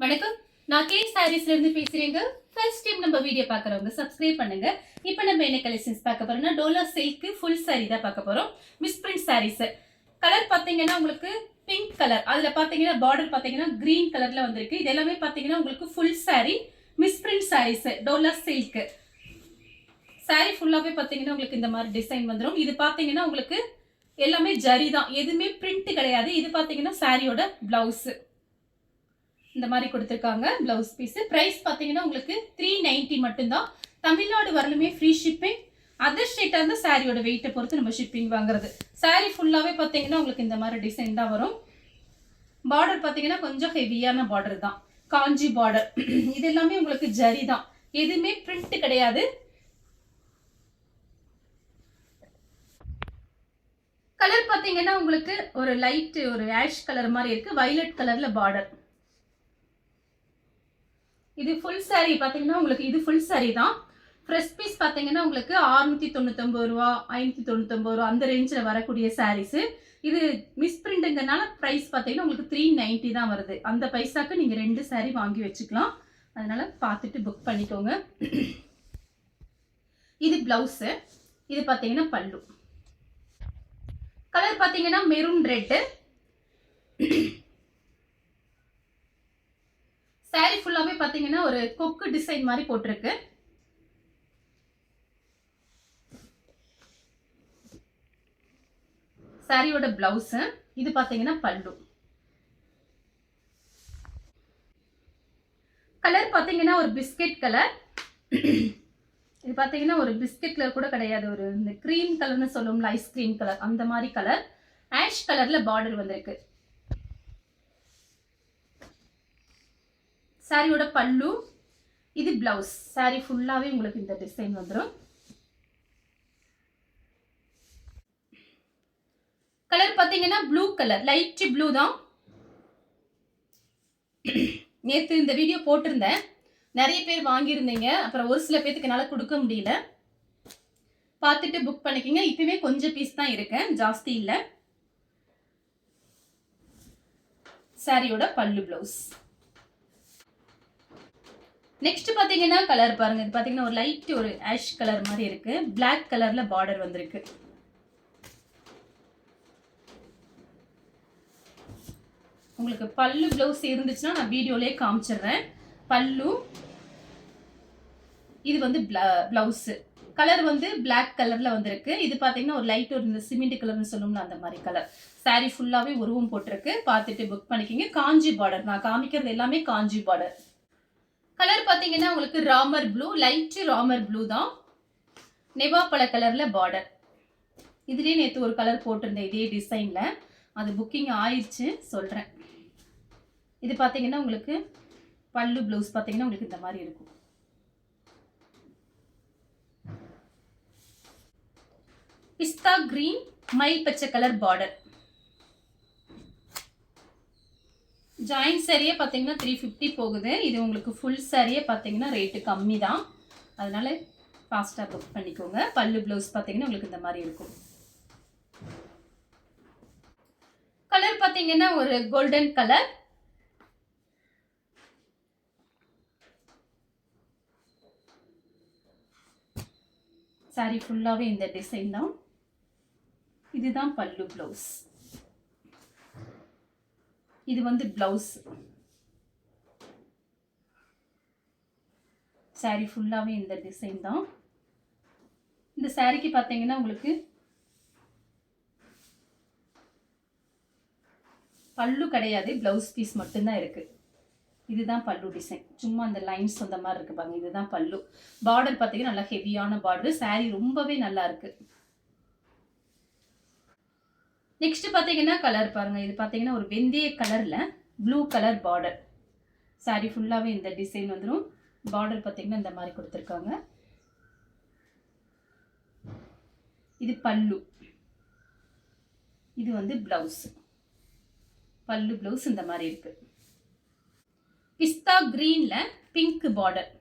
வணக்கம். நான் கே சாரீஸ்ல இருந்து பேசுறேங்க. ஃபர்ஸ்ட் டைம் நம்ம வீடியோ பார்க்குறவங்க சப்ஸ்கிரைப் பண்ணுங்க. இப்போ நம்ம என்ன கலெக்ஷன்ஸ் பார்க்க போறோம்னா டோலா சில்க் ஃபுல் சாரி தான் பார்க்க போறோம். Miss print saris. கலர் பார்த்தீங்கன்னா உங்களுக்கு பிங்க் கலர். அதுல பார்த்தீங்கன்னா பார்டர் பார்த்தீங்கன்னா கிரீன் கலர்ல வந்திருக்கு. இது எல்லாமே பார்த்தீங்கன்னா உங்களுக்கு full sari misprint saris Dola silk. Sari ஃபுல்லாவே பார்த்தீங்கன்னா உங்களுக்கு இந்த மாதிரி டிசைன் வந்துடும். இது பார்த்தீங்கன்னா உங்களுக்கு எல்லாமே ஜரி தான், எதுவுமே பிரிண்ட் கிடையாது. இது பார்த்தீங்கன்னா சாரியோட பிளவுஸ் இந்த மாதிரி கொடுத்துருக்காங்க. பிளவுஸ் பீஸ் பிரைஸ் பார்த்தீங்கன்னா உங்களுக்கு 390 மட்டும்தான். தமிழ்நாடு வரலுமே ஃப்ரீ ஷிப்பிங். அதர் ஸ்டேட்டாக இருந்தால் சாரியோட வெயிட்டை பொறுத்து நம்ம ஷிப்பிங் வாங்குறது. சாரி ஃபுல்லாகவே பார்த்தீங்கன்னா உங்களுக்கு இந்த மாதிரி டிசைன் தான் வரும். பார்டர் பார்த்தீங்கன்னா கொஞ்சம் ஹெவியான பார்டர் தான், காஞ்சி பார்டர். இது எல்லாமே உங்களுக்கு ஜரி தான், எதுவுமே பிரிண்ட் கிடையாது. கலர் பார்த்தீங்கன்னா உங்களுக்கு ஒரு லைட் ஒரு ஆஷ் கலர் மாதிரி இருக்கு, வயலட் கலர்ல பார்டர். இது ஃபுல் சாரி பார்த்தீங்கன்னா உங்களுக்கு இது ஃபுல் சாரி தான். ஃப்ரெஷ் பீஸ் பார்த்தீங்கன்னா உங்களுக்கு 699 ரூபா 599 ரூபா அந்த ரேஞ்சில் வரக்கூடிய சாரீஸு. இது மிஸ் பிரிண்ட்டுங்கிறனால ப்ரைஸ் பார்த்தீங்கன்னா உங்களுக்கு 390 தான் வருது. அந்த பைசாக்கு நீங்கள் 2 சாரீ வாங்கி வச்சுக்கலாம். அதனால பார்த்துட்டு புக் பண்ணிக்கோங்க. இது பிளவுஸு. இது பார்த்தீங்கன்னா பல்லு. கலர் பார்த்தீங்கன்னா மெரூன் ரெட்டு. சாரி ஃபுல்லாவே பாத்தீங்கன்னா ஒரு கொக்கு டிசைன் மாதிரி போட்டிருக்கு. சாரியோட பிளவுஸ். இது பாத்தீங்கன்னா பல்லு. கலர் பாத்தீங்கன்னா ஒரு பிஸ்கட் கலர். இது பாத்தீங்கன்னா ஒரு பிஸ்கட் கலர் கூட கிடையாது, ஒரு இந்த கிரீம் கலர்னு சொல்லுவோம்ல, ஐஸ்கிரீம் கலர் அந்த மாதிரி கலர். ஆஷ் கலர்ல பார்டர் வந்திருக்கு. சாரியோட பல்லு. இது பிளவுஸ். சாரி ஃபுல்லாவே உங்களுக்கு இந்த டிசைன் வந்துடும். கலர் பாத்தீங்கன்னா ப்ளூ கலர், லைட் ப்ளூ தான். நேற்று இந்த வீடியோ போட்டிருந்தேன், நிறைய பேர் வாங்கியிருந்தீங்க. அப்புறம் ஒரு சில பேருக்கு என்னால் கொடுக்க முடியல. பார்த்துட்டு புக் பண்ணிக்கோங்க. இப்பவே கொஞ்சம் பீஸ் தான் இருக்கு, ஜாஸ்தி இல்லை. சாரியோட பல்லு பிளவுஸ். நெக்ஸ்ட் பாத்தீங்கன்னா கலர் பாருங்க. இது பாத்தீங்கன்னா ஒரு லைட் ஒரு ஆஷ் கலர் மாதிரி இருக்கு, பிளாக் கலர்ல பார்டர் வந்திருக்கு. உங்களுக்கு பல்லு பிளவுஸ் இருந்துச்சுன்னா நான் வீடியோலயே காமிச்சிடுறேன். பல்லு. இது வந்து பிளவுஸ். கலர் வந்து பிளாக் கலர்ல வந்திருக்கு. இது பாத்தீங்கன்னா ஒரு லைட் ஒரு இந்த சிமெண்ட் கலர்னு சொல்லுவோம்ல அந்த மாதிரி கலர். சாரி ஃபுல்லாவே உருவம் போட்டிருக்கு. பார்த்துட்டு புக் பண்ணிக்கிங்க. காஞ்சி பார்டர். நான் காமிக்கிறது எல்லாமே காஞ்சி பார்டர். கலர் பாத்தீங்கன்னா உங்களுக்கு Ramar blue, light Ramar blue தான். நெவாப்பழ கலர்ல பார்டர். இதுலயே நேற்று ஒரு கலர் போட்டிருந்தேன் இதே டிசைன்ல, அது புக்கிங் ஆயிடுச்சு சொல்றேன். இது பாத்தீங்கன்னா உங்களுக்கு பல்லு பிளவுஸ் பாத்தீங்கன்னா உங்களுக்கு இந்த மாதிரி இருக்கும். பிஸ்தா கிரீன் மயில் பச்சை கலர் பார்டர். ஜாயின் சாரியே பார்த்தீங்கன்னா 350 போகுது. இது உங்களுக்கு ஃபுல் சாரியே பார்த்தீங்கன்னா ரேட்டு கம்மி தான், அதனால ஃபாஸ்ட்டாக புக் பண்ணிக்கோங்க. பல்லு ப்ளவுஸ் பார்த்தீங்கன்னா உங்களுக்கு இந்த மாதிரி இருக்கும். கலர் பார்த்தீங்கன்னா ஒரு கோல்டன் கலர். சாரி ஃபுல்லாகவே இந்த டிசைன் தான். இதுதான் பல்லு ப்ளவுஸ். இது வந்து பிளவுஸ். சாரி ஃபுல்லாவே இந்த டிசைன் தான். இந்த சாரிக்கு பார்த்தீங்கன்னா உங்களுக்கு பல்லு கிடையாது, பிளவுஸ் பீஸ் மட்டும்தான் இருக்கு. இதுதான் பல்லு டிசைன். சும்மா அந்த லைன்ஸ் அந்த மாதிரி இருக்கு பாருங்க. இதுதான் பல்லு. பார்டர் பார்த்தீங்கன்னா நல்லா ஹெவியான பார்டர். சாரி ரொம்பவே நல்லா இருக்கு. நெக்ஸ்ட் பாத்தீங்கன்னா கலர் பாருங்க. இது பாத்தீங்கன்னா ஒரு வெந்தய கலர்ல ப்ளூ கலர் பார்டர். சாரி ஃபுல்லாவே இந்த டிசைன் வந்துடும். பார்டர் பாத்தீங்கன்னா இந்த மாதிரி கொடுத்துருக்காங்க. இது பல்லு. இது வந்து பிளவுஸ். பல்லு பிளவுஸ் இந்த மாதிரி இருக்கு. பிஸ்தா கிரீன்ல பிங்க் பார்டர்.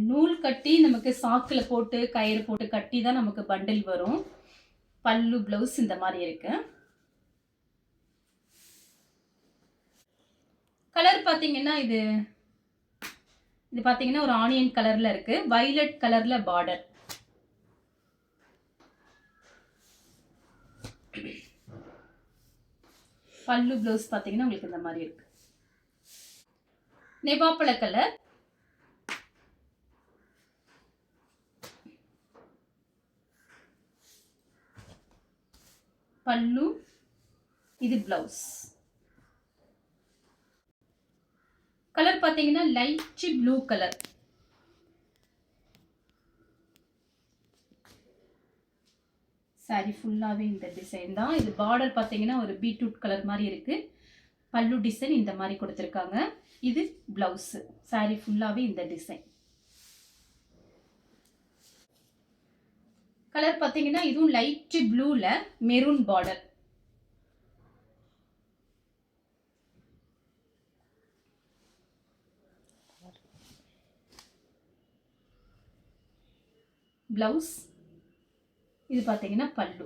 நூல் கட்டி நமக்கு சாக்கில் போட்டு கயிறு போட்டு கட்டி தான் நமக்கு பண்டில் வரும். பல்லு பிளவுஸ் இந்த மாதிரி இருக்கு. கலர் பார்த்தீங்கன்னா இது பார்த்தீங்கன்னா ஒரு ஆனியன் கலர்ல இருக்கு, வயலட் கலர்ல பார்டர். பல்லு ப்ளவுஸ் பார்த்தீங்கன்னா உங்களுக்கு இந்த மாதிரி இருக்கு. நெவாப்பழ கலர், பல்லு, இது பிளவுஸ். கலர் பார்த்தீங்கன்னா லைட் ப்ளூ கலர். சாரி ஃபுல்லாகவே இந்த டிசைன் தான். இது பார்டர் பார்த்தீங்கன்னா ஒரு பீட்ரூட் கலர் மாதிரி இருக்கு. பல்லு டிசைன் இந்த மாதிரி கொடுத்துருக்காங்க. இது பிளவுஸ். சாரி ஃபுல்லாகவே இந்த டிசைன். கலர் பார்த்தீங்கன்னா இதுவும் லைட் ப்ளூல மெரூன் பார்டர். பிளவுஸ். இது பார்த்தீங்கன்னா பல்லு.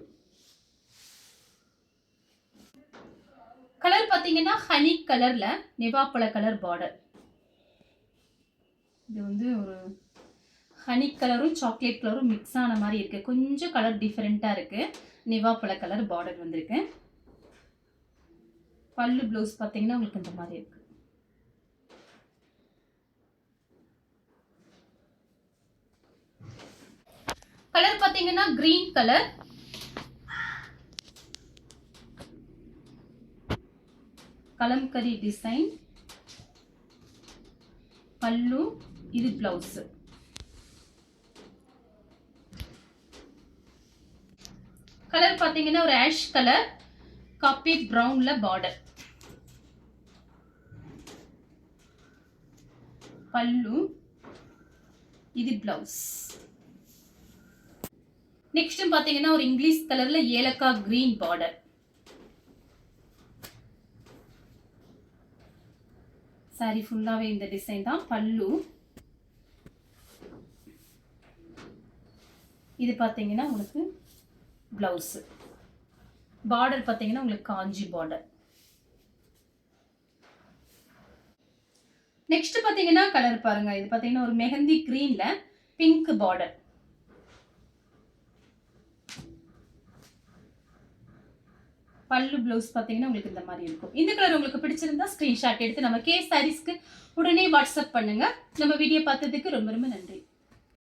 கலர் பார்த்தீங்கன்னா ஹனி கலர்ல நெவாப்பழ கலர் பார்டர். இது வந்து ஒரு ஹனி கலரும் சாக்லேட் கலரும் மிக்ஸ் ஆன மாதிரி இருக்கு. கொஞ்சம் கலர் டிஃபரெண்டா இருக்கு. நெவாப்பழ கலர் பார்டர் வந்திருக்கு. பல்லு ப்ளவுஸ் பார்த்தீங்கன்னா உங்களுக்கு இந்த மாதிரி இருக்கு. கலர் பார்த்தீங்கன்னா கிரீன் கலர். கலம்கரி டிசைன். பல்லு, இது பிளவுஸ். கலர் பார்த்தீங்கன்னா ஒரு ஆஷ் கலர் காப்பி பிரவுன்ல பார்டர். பல்லு, இது பிளவுஸ். நெக்ஸ்ட் பாத்தீங்கன்னா ஒரு இங்கிலீஷ் கலர்ல ஏலக்காய் கிரீன் பார்டர். சாரி ஃபுல்லாவே இந்த டிசைன் தான். பல்லு, இது பாத்தீங்கன்னா உங்களுக்கு பிளவுஸ். பார்டர் பாத்தீங்கன்னா உங்களுக்கு காஞ்சி பார்டர். நெக்ஸ்ட் பாத்தீங்கன்னா கலர் பாருங்க. இது பாத்தீங்கன்னா ஒரு மெஹந்தி கிரீன்ல பிங்க் பார்டர். பல்லு ப்ளவுஸ் பார்த்தீங்கன்னா உங்களுக்கு இந்த மாதிரி இருக்கும். இந்த கலர் உங்களுக்கு பிடிச்சிருந்தா ஸ்க்ரீன்ஷாட் எடுத்து நம்ம கே சாரீஸ்க்கு உடனே வாட்ஸ்அப் பண்ணுங்க. நம்ம வீடியோ பார்த்ததுக்கு ரொம்ப ரொம்ப நன்றி.